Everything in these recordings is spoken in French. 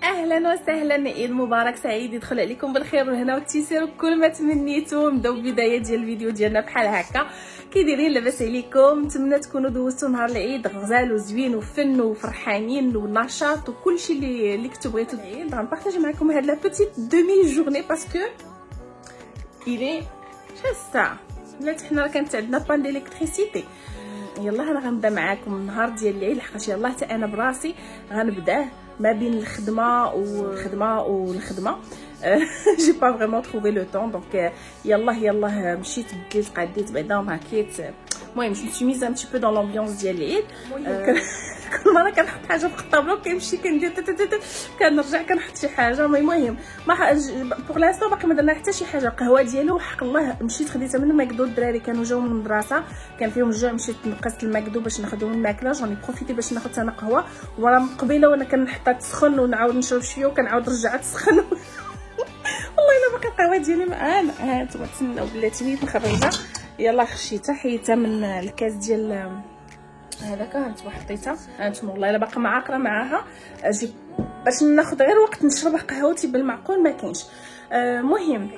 اهلا وسهلا، عيد مبارك سعيد، يدخل عليكم بالخير والهنا والتيسير وكل ما تمنيتو. نبداو بالبدايه ديال الفيديو ديالنا بحال هكا. كي دايرين؟ لاباس عليكم؟ نتمنى تكونوا دوزتوا نهار العيد غزال وزوين وفن وفرحانين ونشاط وكلشي اللي كنتو بغيتو العيد. غنبارطاجي معكم هاد لا بوتيت دومي جورني باسكو الي شحال الساعه بلاتي حنا راه كانت عندنا بان ديليكتريسيتي. يلا انا غنبدا معاكم النهار ديال العيد لحقاش يلاه حتى انا براسي غنبداه ما بين الخدمه والخدمه جي با فريمون تروفي لو طون. دونك يلا مشيت بديت قاديت بعدا ماكيت. المهم جو سوي ميز ان بتي بو دون لامبيونس ديال العيد. كل مره كنحط حاجه في الطابلو كنمشي كندير كنرجع كنحط شي حاجه. المهم ما بوغ لانستون باقي ما درنا حتى شي حاجه. القهوه ديالو حق الله مشيت خديتها من ماكدو، الدراري كانوا جاو من المدرسه كان فيهم الجوع، مشيت نقصت الماكدو باش ناخذ من الماكله. جوني بروفيتي باش ناخذ انا قهوه، وراه قبيله وانا كنحطها تسخن ونعاود نشرب شويه وكنعاود نرجعها تسخن. والله الا باقي القهوه ديالي معانا. هانتوما تسناو بلاتي نيت نخرجها. يلا خشيتها حيتها من الكاس ديال هذاك، هانتوما حطيتها. هانتوما والله الا باقا معاقره معاها اجي باش ناخذ غير وقت نشرب قهوتي بالمعقول ما كاينش. مهم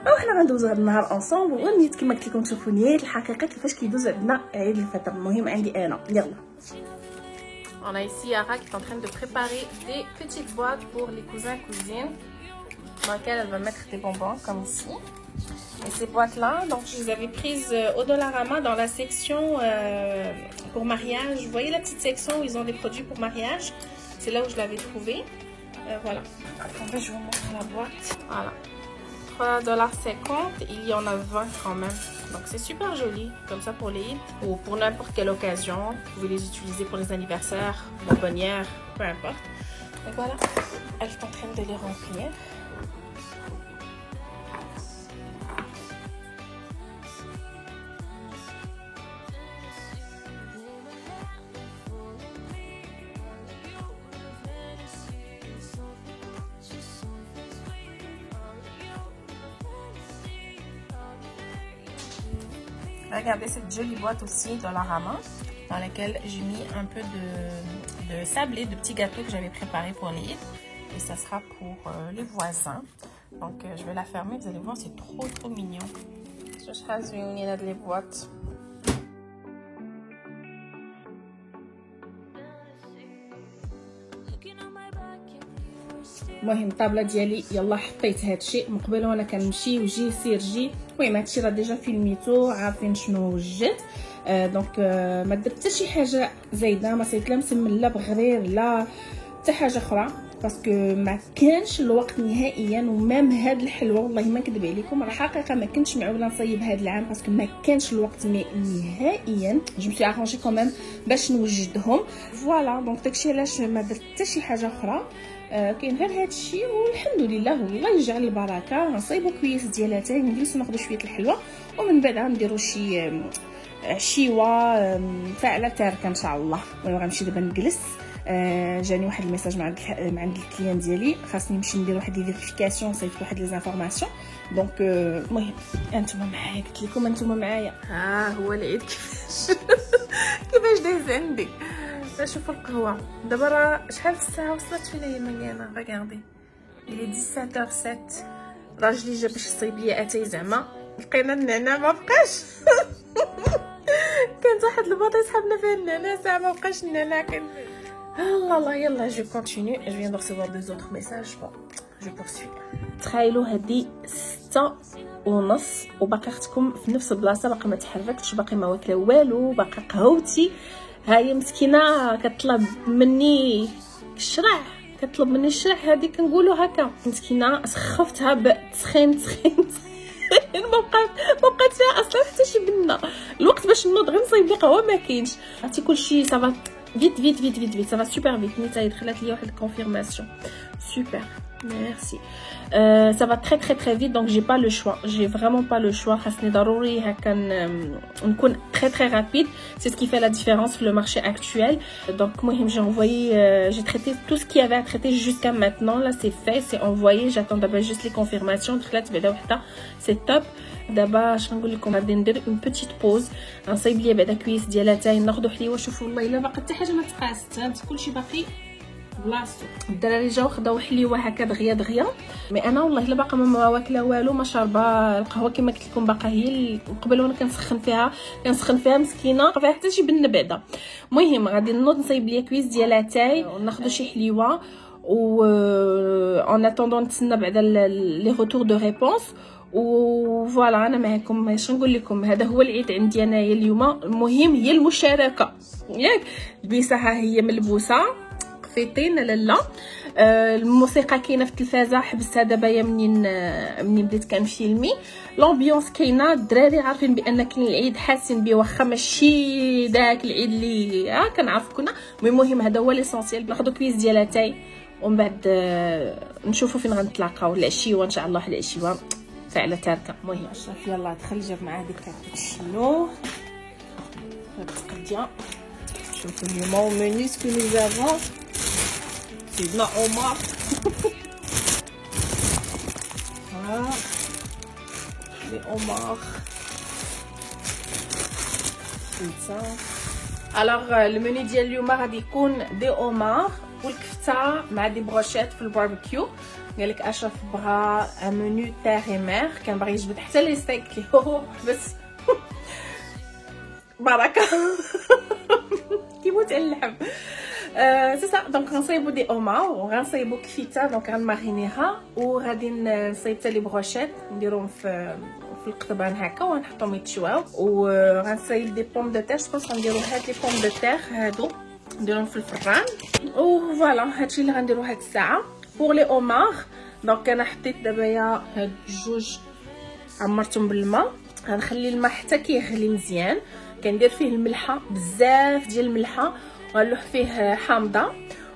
وحنا غندوزو هذا النهار انصومبل ونيت كما قلت لكم تشوفوا نيت الحقيقه كيفاش كيدوز عندنا عيد الفطر. المهم عندي انا يلا. On a ici Yara qui est en train de préparer des petites boîtes pour les cousins-cousines dans lesquelles elle va mettre des bonbons comme ici. Et ces boîtes-là, donc je les avais prises au Dollarama dans la section pour mariage. Vous voyez la petite section où ils ont des produits pour mariage? C'est là où je l'avais trouvé. Voilà. Attendez, je vous montre la boîte. Voilà. 3,50 $. Il y en a 20 quand même. Donc c'est super joli, comme ça pour les ou pour n'importe quelle occasion. Vous pouvez les utiliser pour les anniversaires, bonbonnières, peu importe. Donc voilà, elle est en train de les remplir. Regardez cette jolie boîte aussi Dollarama dans laquelle j'ai mis un peu de sablé, de petits gâteaux que j'avais préparés pour les Eid. Et ça sera pour les voisins. Donc je vais la fermer, vous allez voir, c'est trop mignon. Je vais les boîtes. المهم الطابله ديالي يلا حطيت هادشي من قبل وانا كنمشي وجي سير جي. المهم هادشي راه ديجا فيلميتو عارفين شنو جات. دونك ما درت حتى شي حاجه زايده، ما صيت لا مسمن لا بغرير لا حتى حاجه اخرى باسكو ما كانش الوقت نهائيا. ومام هاد الحلوه والله ما نكذب عليكم راه حقيقه ما كنتش معوله نصيب هاد العام باسكو ما كانش الوقت نهائيا. جو مسي ارانجي كوميم باش نوجدهم. فوالا دونك داكشي علاش ما درت حتى شي حاجه اخرى. كاين غير هادشي والحمد لله والله يجعل البركه. غنصايبو كويس ديال اتاي نجلسو ناخذ شويه الحلوه ومن بعد غنديرو شي عشيوه فاعله تاركه ان شاء الله. غنمشي دابا نجلس. جاني واحد الميساج مع عند الكليان ديالي، خاصني نمشي ندير واحد لي فيريفيكاسيون، صيفط واحد لي زانفورماسيون. دونك المهم انتما معايا، قلت لكم انتما معايا. هو العيد كيفاش دايز عندي. شوفوا القهوه دابا راه شحال الساعه وصلت فينا هي مليانه. ريغاردي لي 17h07. راجلي جا باش يصايب لي اتاي زعما لقينا النعناع ما بقاش. كانت واحد الباطه يسحبنا فيها النعناع ساعه ما بقاش النعناع. كان الله يلا جو كونتينيو. جو فيان دو ريسيفوار دو زوتر ميساج بون جو بورسوي. تخيلوا هادي 6:30 وباقي اختكم في نفس البلاصه، باقي ما تحركتش، باقي ما واكله والو، باقي قهوتي هاي مسكينه كطلب مني الشرع، هذه كنقولوا هكا مسكينه سخفتها بتسخين ما بقات فيها اصلا حتى شي بنه. الوقت باش نوض غير نصايب لي قهوه ما كاينش. عرفتي كلشي صافا vite ça va super vite. نيتا دخلت لي واحد الكونفيرماسيون سوبر ميرسي. ça va très vite donc j'ai vraiment pas le choix. خاصني ضروري هكا نكون très rapide. c'est ce qui fait la différence sur le marché actuel. donc المهم j'ai traité tout ce qu'il y avait à traiter jusqu'à maintenant. là c'est fait, c'est envoyé. j'attends d'abord juste les confirmations. دخلت بعدا وحده c'est top. دابا اش نقول لكم غادي ندير اون بوتيت بوز. غنصايب ليا بعدا كويس ديال اتاي ناخذ حليوه. شوفوا والله الا باقي حتى حاجه ما تقاست. كلشي باقي بلاصتو. الدراري جاو خداو حليوه هكا دغيا دغيا، مي انا والله الا باقا ما واكله والو، ما شاربه القهوه كما قلت لكم، باقا هي قبل وانا كنسخن فيها مسكينه، فيها حتى شي بن بعدا. المهم غادي نوض نصايب ليا كويس ديال اتاي وناخذ شي حليوه، و اون اتوندون نتسنى بعدا لي روتور دو ريبونس. وفوالا انا معكم. اش نقول لكم، هذا هو العيد عندي انايا اليوم. المهم هي المشاركه، ياك البيسه ها هي ملبوسه قفيطين لالا. الموسيقى كاينه في التلفازه، حبستها دابا منين بديت كنفيلمي. لومبيونس كاينه، الدراري عارفين بان كاين العيد، حاسين بيه واخا ماشي داك العيد اللي كنعرفو كنا. المهم هذا هو ليسونسيال. ناخذ كويس ديال اتاي ومن بعد نشوفوا فين غنتلاقاو العشيوه ان شاء الله. واحد العشيوه فعلا تاركه. المهم اشرف يلاه دخل جاب معاه ديك الكابوتشينو هاد التقديه. شوفوا اليوم المنيو سكو نو زافون سيدنا عمر. ها لي عمر بيتزا. الوغ المنيو ديال اليوم غادي يكون دي اومار والكفته مع دي بروشيت في الباربيكيو. قالك اشرف بغا ان منيو تيغ مير، كان باغي يجبد حتى لي ستيك اللي هو بس بركه كيموت على اللحم. سي سا. دونك غنصايبو دي اومار وغنصايبو كفته، دونك غنمارينيها، وغادي نصايب حتى لي بروشيت نديرهم في القطبان هكا ونحطهم يتشواو. وغنصايب دي بوم دو تير، جوبونس غنديرو هاد لي بوم دو تير هادو نديرهم في الفران. وفوالا هادشي اللي غنديرو هاد الساعه. بوغ لي اومار دونك انا حطيت دابا هاد جوج عمرتهم بالماء، غنخلي الماء حتى كيغلي مزيان. كندير فيه الملحه، بزاف ديال الملحه، غنلوح فيه حامضه،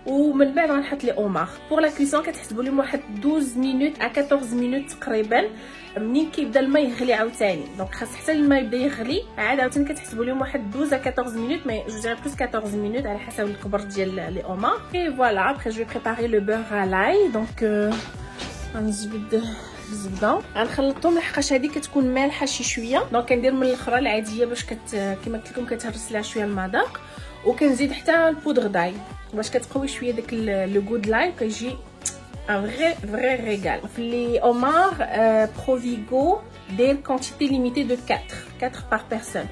ومن بعد غنحط لي اومار. بوغ لا كويسون كتحسبوا لهم واحد 12 مينوت ا 14 مينوت تقريبا. منين كيبدا الماء يغلي عاوتاني، دونك خاص حتى الماء يبدا يغلي عاد عاوتاني كتحسبوا لهم واحد 12 ا 14 مينوت، مي جو دير بلوس 14 مينوت على حسب الكبر ديال لي اومار. اي فوالا ابري جو بريباري لو بور à l'ail. دونك غنجبد الزبده، غنخلطهم لحقاش هذه كتكون مالحه شي شويه. دونك كندير من الاخرى العاديه باش كما قلت لكم كتهرس لها شويه المذاق، وكنزيد حتى البودغ داي باش كتقوي شويه داك لو غود لاي، كيجي ان فري ريغال. في لي اومار بروفيغو دير كونتيتي ليميتي دو 4 par personne.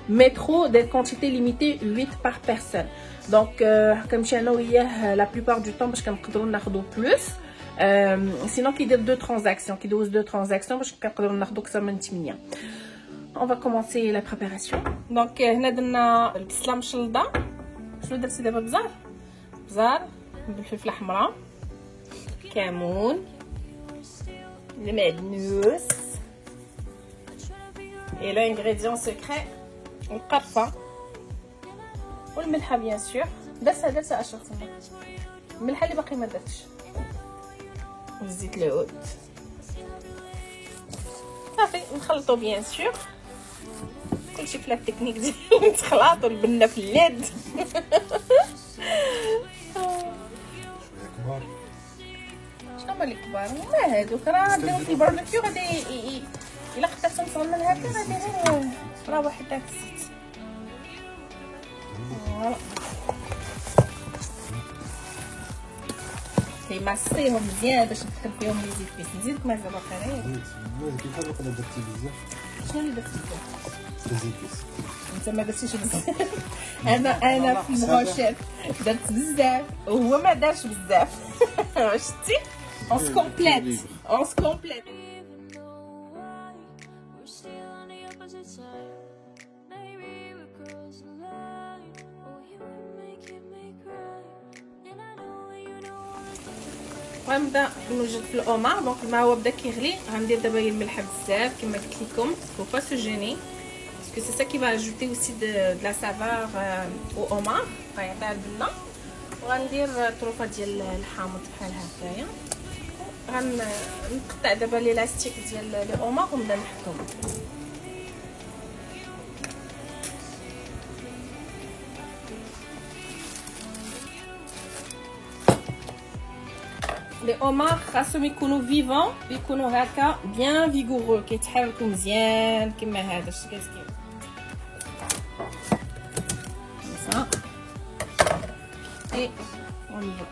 مترو دير كونتيتي ليميتي 8 par personne. دونك كنمشي انا وياه لا بلوبار دو طون باش كنقدروا ناخذوا بلوس. سينو كيدير دو ترانزاكسيون، كيدوز دو ترانزاكسيون باش كنقدروا ناخذوا اكثر من 8. On va commencer la préparation. دونك هنا درنا البصله مشلضه. شنو درتي دابا؟ بزار بالفلفله الحمراء، كمون، المعدنوس، et l'ingrédient secret القرفه والملحه بيان سور. درتها اشرف الملحه اللي باقي ما درتش، والزيت العود. صافي نخلطو بيان سور، كلشي في لا تكنيك ديال التخلاط والبنه في اليد. شنو هما اللي كبار؟ ما هادوك راه نديرو في الباربيكيو. غادي الا خديتهم صغنن هكا غادي غير راه واحد داك الزيت. فوالا كيماصيهم مزيان باش ندخل فيهم لي زيت بيس. نزيد مازال باقي غير كيف باقي درتي بزاف. شنو اللي درتي بزاف؟ زيت بيس. انت ما درتيش بزاف. انا في المغاشات درت بزاف وهو ما دارش بزاف. شتي اون سكومبليت غنبدا نوجد في الاومار. دونك الماء هو بدا كيغلي، غندير دابا الملحه بزاف كما قلت لكم. فو با سو جيني باسكو سي سا كي فا اجوتي اوسي دو لا سافور او اومار، غيعطيها البنه. وغندير طروفه ديال الحامض بحال هكايا. غنقطع دابا لي لاستيك ديال لي اومار ونبدا نحطهم. لي اومار خاصهم يكونوا فيفون، يكونوا هكا بيان فيغورو، كيتحركوا مزيان كما هذا. شتي كيف صا اي ونبدا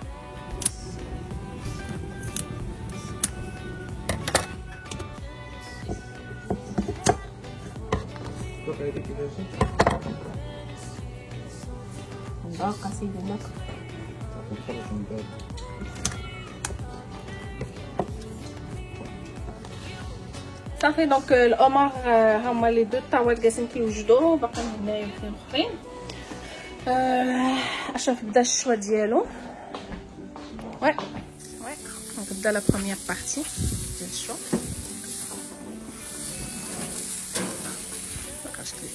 باقة سيدي النكر. صافي دونك القمر هما لي دو طاوات جالسين كيوجدوا، باقي هنايا وحدين اخرين. اشوف بدا الشوا ديالو. وي دونك بدا لا بروميير بارتي ديال الشوا. باقاش كيك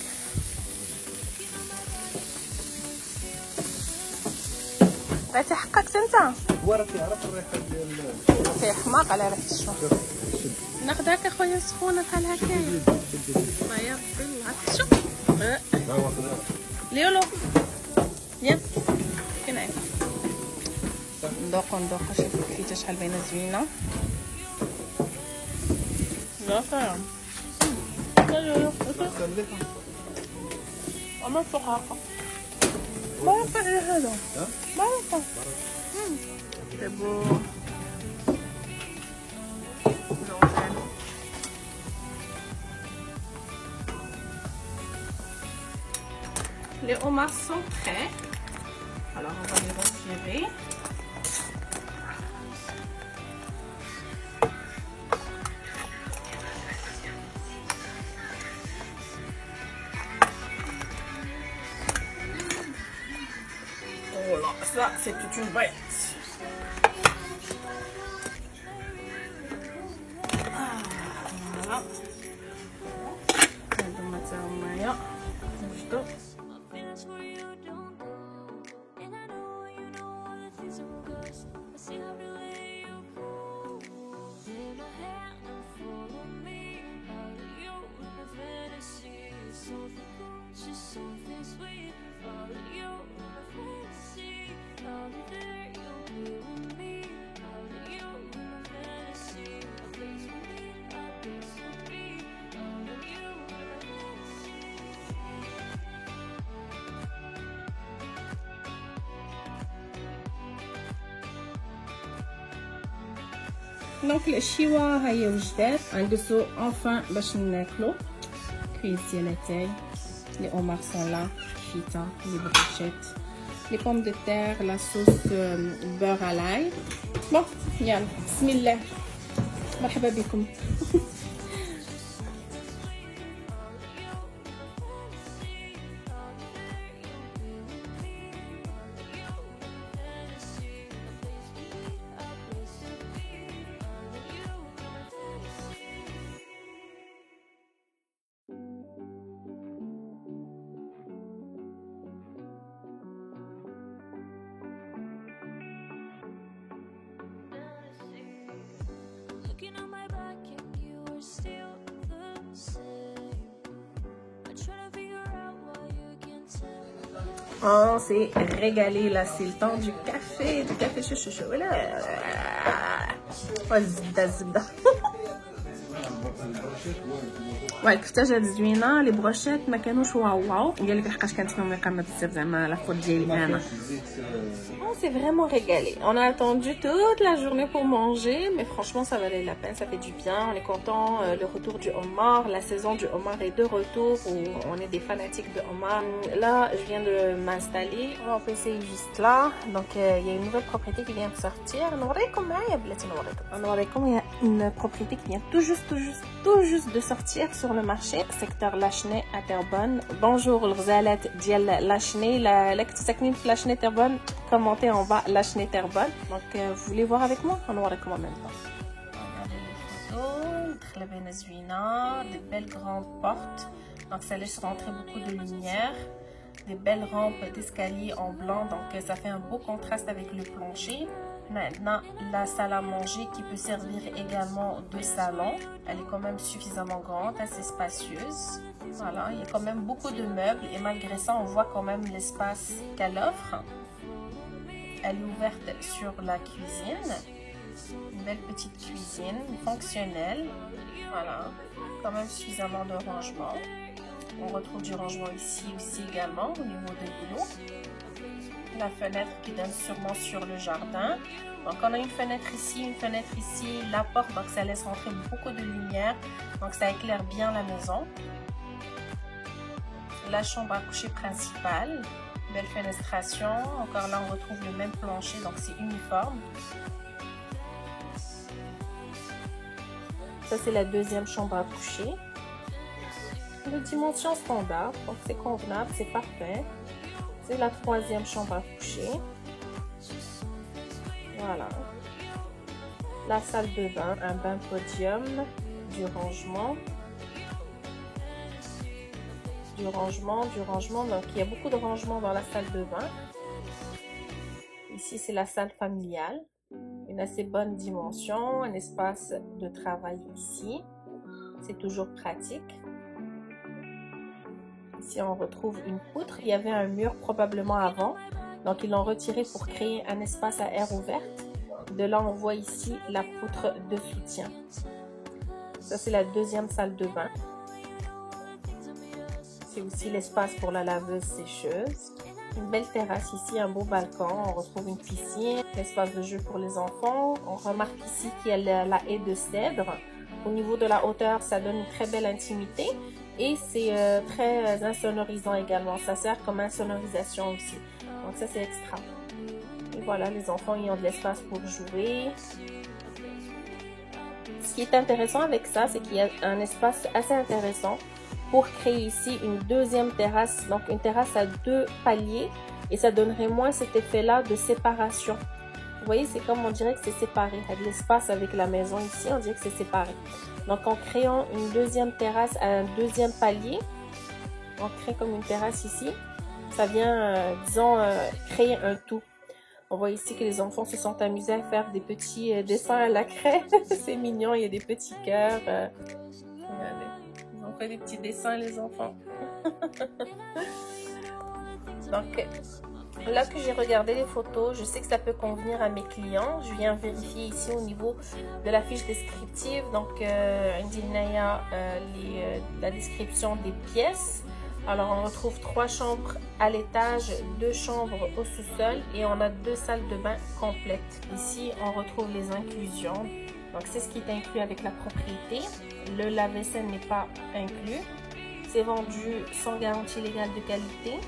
بغيتي حقك انت. هو راه كيعرف الريحه ديال فيه حماق على ريحه الشوا. ناخذ هكا خويا سخونه بحال هكايا. يا ربي الله شوف ليولو يا كاين عيب. ندوقو شوفو كيفاش شحال باينه زوينه. لا صافي اما فوق هكا بارك على هذا بارك سي بو. Les homards sont prêts. Alors on va les retirer. Oh là, ça c'est toute une bête. Voilà. دونك الشيوا ها هي وجدات غنجلسو اونفان باش ناكلو. كريس ديال اتاي، لي اومار سون لا، فيتا، لي بروشيت، لي بوم دو تير، لا صوص بور الاي. بون يلا بسم الله، مرحبا بكم. On s'est régalé là, c'est le temps du café chouchou. Voilà. الزبده واي كفتاش هاد زوينه. لي بروشيت ما كانوش واو قال لك لحقاش كانت فيهم مقامه بزاف زعما لا فوت ديالي انا. On s'est vraiment régalé. On a attendu toute la journée pour manger, mais franchement ça valait la peine, ça fait du bien. On est content. Le retour du homard, la saison du homard est de retour. Où on est des fanatiques de homard. Là, je viens de m'installer. On va essayer juste là. Donc il y a une nouvelle propriété qui vient de sortir. Il y a une propriété qui vient tout juste de sortir sur le marché. Secteur Lachenay à Terrebonne. Bonjour الغزالات ديال Lachenay. La كنتو ساكنين في Lachenay Terrebonne. Commentez en bas Lachenay Terrebonne. Donc vous voulez voir avec moi? On va voir en même temps. Regardez les photos. Très bien زوينة. Des belles grandes portes. Donc ça laisse rentrer beaucoup de lumière. Des belles rampes d'escalier en blanc. Donc ça fait un beau contraste avec le plancher. Maintenant, la salle à manger qui peut servir également de salon. Elle est quand même suffisamment grande, assez spacieuse. Voilà, il y a quand même beaucoup de meubles et malgré ça, on voit quand même l'espace qu'elle offre. Elle est ouverte sur la cuisine. Une belle petite cuisine fonctionnelle. Voilà, quand même suffisamment de rangement. On retrouve du rangement ici aussi également au niveau de l'îlot. La fenêtre qui donne sûrement sur le jardin. Donc on a une fenêtre ici, la porte, donc ça laisse rentrer beaucoup de lumière, donc ça éclaire bien la maison. la chambre à coucher principale. Belle fenestration. Encore là, on retrouve le même plancher, donc c'est uniforme. Ça, c'est la deuxième chambre à coucher. De dimension standard, donc c'est convenable, c'est parfait. C'est la troisième chambre à coucher. Voilà. La salle de bain, un bain podium, du rangement. Du rangement. Donc, il y a beaucoup de rangement dans la salle de bain. Ici, c'est la salle familiale. Une assez bonne dimension. Un espace de travail ici. C'est toujours pratique. Ici, on retrouve une poutre. Il y avait un mur probablement avant. Donc, ils l'ont retiré pour créer un espace à air ouverte. De là, on voit ici la poutre de soutien. Ça, c'est la deuxième salle de bain. C'est aussi l'espace pour la laveuse sécheuse. Une belle terrasse ici, un beau balcon. On retrouve une piscine, l'espace de jeu pour les enfants. On remarque ici qu'il y a la haie de cèdre. Au niveau de la hauteur, ça donne une très belle intimité. Et c'est très insonorisant également. Ça sert comme insonorisation aussi. Donc ça, c'est extra. Et voilà, les enfants, ils ont de l'espace pour jouer. Ce qui est intéressant avec ça, c'est qu'il y a un espace assez intéressant pour créer ici une deuxième terrasse, donc une terrasse à 2 paliers, et ça donnerait moins cet effet-là de séparation. Vous voyez, c'est comme on dirait que c'est séparé. Il y a de l'espace avec la maison ici, on dirait que c'est séparé. Donc en créant une deuxième terrasse à un deuxième palier, on crée comme une terrasse ici, ça vient, disons, créer un tout. On voit ici que les enfants se sont amusés à faire des petits dessins à la craie. C'est mignon, il y a des petits cœurs. Regardez. Ils ont fait des petits dessins, les enfants. Donc, là que j'ai regardé les photos, je sais que ça peut convenir à mes clients. Je viens vérifier ici au niveau de la fiche descriptive. Donc, Indinaya, la description des pièces. Alors, on retrouve 3 chambres à l'étage, 2 chambres au sous-sol et on a 2 salles de bain complètes. Ici, on retrouve les inclusions. Donc, c'est ce qui est inclus avec la propriété. Le lave-vaisselle n'est pas inclus. C'est vendu sans garantie légale de qualité.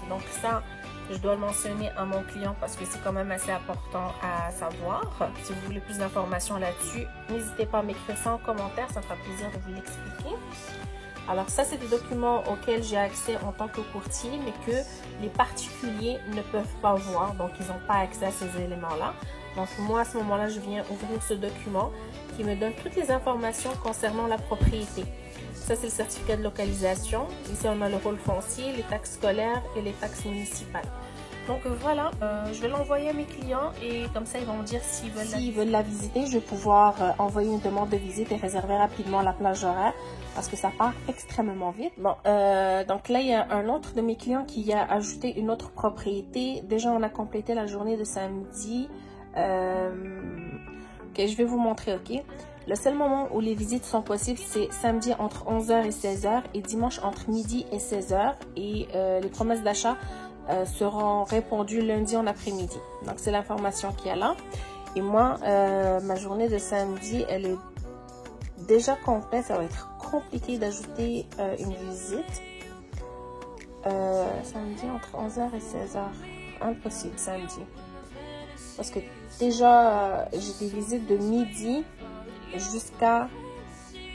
Donc, ça, je dois le mentionner à mon client parce que c'est quand même assez important à savoir. Si vous voulez plus d'informations là-dessus, n'hésitez pas à m'écrire ça en commentaire. Ça me fera plaisir de vous l'expliquer. Alors ça, c'est des documents auxquels j'ai accès en tant que courtier, mais que les particuliers ne peuvent pas voir. Donc, ils n'ont pas accès à ces éléments-là. Donc, moi, à ce moment-là, je viens ouvrir ce document qui me donne toutes les informations concernant la propriété. Ça, c'est le certificat de localisation. Ici, on a le rôle foncier, les taxes scolaires et les taxes municipales. Donc voilà, je vais l'envoyer à mes clients et comme ça, ils vont me dire s'ils veulent la visiter. Je vais pouvoir envoyer une demande de visite et réserver rapidement la plage horaire parce que ça part extrêmement vite. Bon, donc là, il y a un autre de mes clients qui a ajouté une autre propriété. Déjà, on a complété la journée de samedi. Ok, je vais vous montrer, ok? Le seul moment où les visites sont possibles, c'est samedi entre 11h et 16h et dimanche entre midi et 16h. Et les promesses d'achat seront répondues lundi en après-midi. Donc, c'est l'information qu'il y a là. Et moi, ma journée de samedi, elle est déjà complète. Ça va être compliqué d'ajouter une visite. Samedi entre 11h et 16h. Impossible samedi. Parce que déjà, j'ai des visites de midi jusqu'à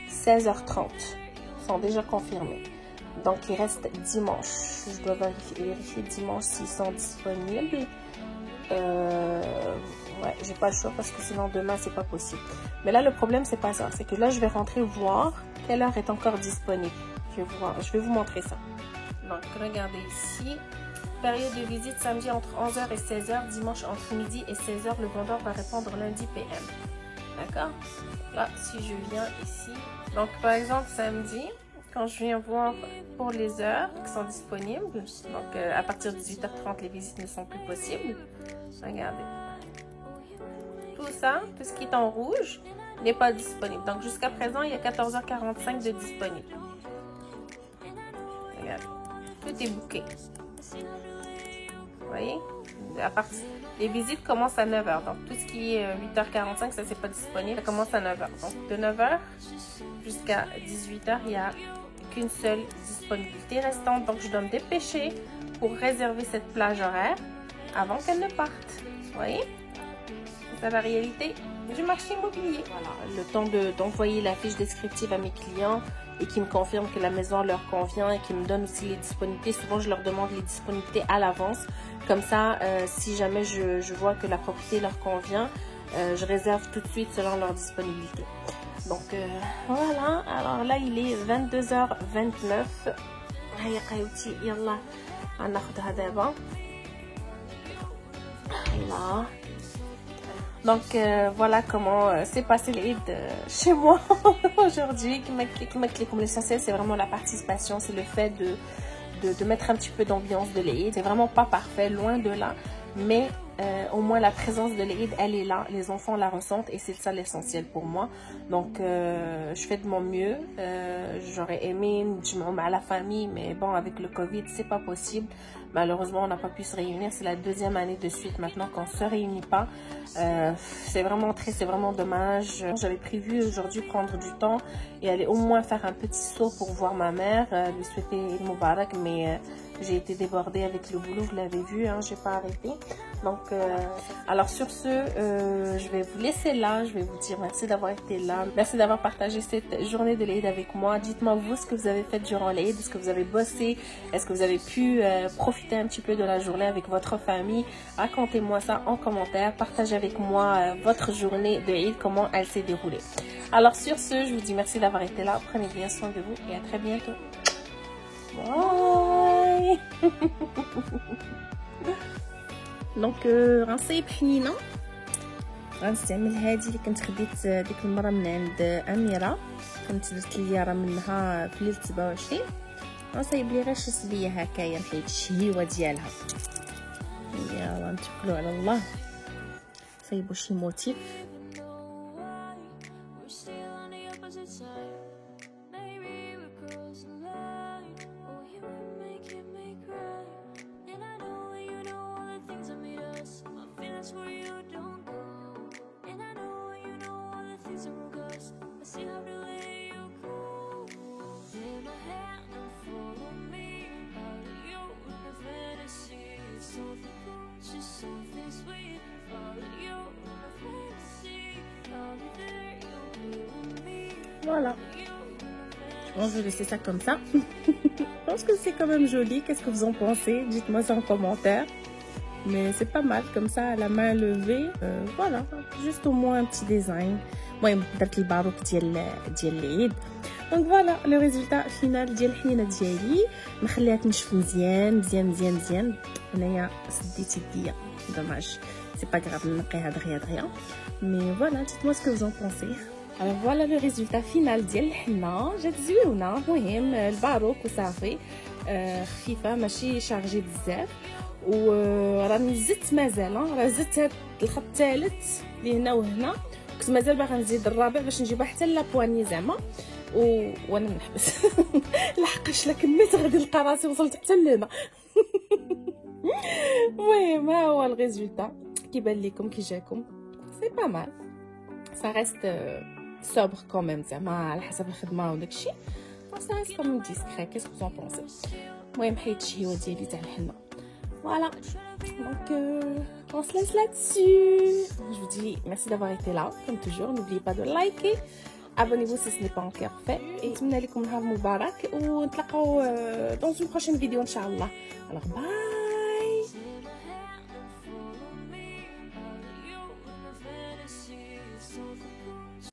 16h30. Sont déjà confirmées. Donc, il reste dimanche. Je dois vérifier dimanche s'ils sont disponibles. Ouais, j'ai pas le choix parce que sinon demain, c'est pas possible. Mais là, le problème, c'est pas ça. C'est que là, je vais rentrer voir quelle heure est encore disponible. Je vais vous montrer ça. Donc, regardez ici. Période de visite samedi entre 11h et 16h. Dimanche entre midi et 16h. Le vendeur va répondre lundi PM. D'accord? Là, si je viens ici. Donc, par exemple, samedi, quand je viens voir pour les heures qui sont disponibles, donc à partir de 18h30, les visites ne sont plus possibles. Regardez. Tout ça, tout ce qui est en rouge, n'est pas disponible. Donc, jusqu'à présent, il y a 14h45 de disponible. Regardez. Tout est booké. Vous voyez? Les visites commencent à 9h. Donc, tout ce qui est 8h45, ça, c'est pas disponible. Ça commence à 9h. Donc, de 9h jusqu'à 18h, il y a qu'une seule disponibilité restante. Donc je dois me dépêcher pour réserver cette plage horaire avant qu'elle ne parte. Vous voyez? C'est la réalité du marché immobilier. Voilà, le temps d'envoyer la fiche descriptive à mes clients et qui me confirment que la maison leur convient et qui me donnent aussi les disponibilités. Souvent, je leur demande les disponibilités à l'avance. Comme ça, si jamais je vois que la propriété leur convient, je réserve tout de suite selon leur disponibilité. Donc, voilà. Alors là, il est 22h29. هيا قايوتي يلا غناخدها دابا. Là. Donc voilà comment s'est passé l'Eid chez moi aujourd'hui. Comme l'essentiel, c'est vraiment la participation, c'est le fait de mettre un petit peu d'ambiance de l'Eid. C'est vraiment pas parfait, loin de là, mais au moins la présence de l'Eid, elle est là, les enfants la ressentent et c'est ça l'essentiel pour moi. Donc je fais de mon mieux. J'aurais aimé à la famille, mais bon, avec le Covid, c'est pas possible. Malheureusement, on n'a pas pu se réunir. C'est la deuxième année de suite maintenant qu'on se réunit pas. C'est vraiment triste, c'est vraiment dommage. J'avais prévu aujourd'hui prendre du temps et aller au moins faire un petit saut pour voir ma mère, lui souhaiter Eid Mubarak, mais j'ai été débordée avec le boulot, vous l'avez vu, hein, j'ai pas arrêté. Donc, alors sur ce, je vais vous laisser là. Je vais vous dire merci d'avoir été là. Merci d'avoir partagé cette journée de l'Eid avec moi. Dites-moi vous ce que vous avez fait durant l'Eid. Est-ce que vous avez bossé? Est-ce que vous avez pu profiter un petit peu de la journée avec votre famille? Racontez-moi ça en commentaire. Partagez avec moi votre journée de l'Eid, comment elle s'est déroulée. Alors sur ce, je vous dis merci d'avoir été là. Prenez bien soin de vous et à très bientôt. Bye. دونك غنصايب حنينه غنستعمل هذه اللي كنت خديت ديك المره من عند اميره، كنت درت ليا راه منها في ليله 27. غنصايب لي غير شي صبيه هكايا حيت الشهيوه ديالها. يلا نتوكلوا على الله، صايبوا شي موتيف. Voilà, on va laisser ça comme ça. Je pense que c'est quand même joli. Qu'est-ce que vous en pensez? Dites-moi ça en commentaire. Mais c'est pas mal comme ça à la main levée. Voilà, juste au moins un petit design. Moi, درت الباروك ديال العيد. Donc voilà le résultat final ديال الحنينه ديالي. نخليها تنشف مزيان مزيان مزيان مزيان. هنايا سديت يديا دوماج. C'est pas grave, نقيها دغيا دغيا. Mais voilà, dites-moi ce que vous en pensez. Alors voilà le résultat final ديال الحنه. جات زوينه. المهم الباروك وصافي. خفيفه ماشي شارجي بزاف. وراني زدت مازال راه زدت هاد الخط الثالث اللي هنا وهنا. كنت مازال باغا نزيد الرابع باش نجيبها حتى لابواني زعما وانا نحبس. لحقاش لا كملت غادي نلقى راسي وصلت حتى لهنا. المهم ها هو الريزولتا كيبان لكم كي جاكم. سي با مال، سا ريست صبر كوميم زعما على حسب الخدمه وداكشي. سا ريست كوميم ديسكري. كيسكو زون بونسي؟ المهم حيت الشهيوه ديالي تاع الحنه. Voilà, donc on se laisse là-dessus. Je vous dis merci d'avoir été là, comme toujours. N'oubliez pas de liker, abonnez-vous si ce n'est pas encore fait. Et نتمنى لكم نهار مبارك ونتلاقاو dans une prochaine vidéo, Inch'Allah. Alors bye.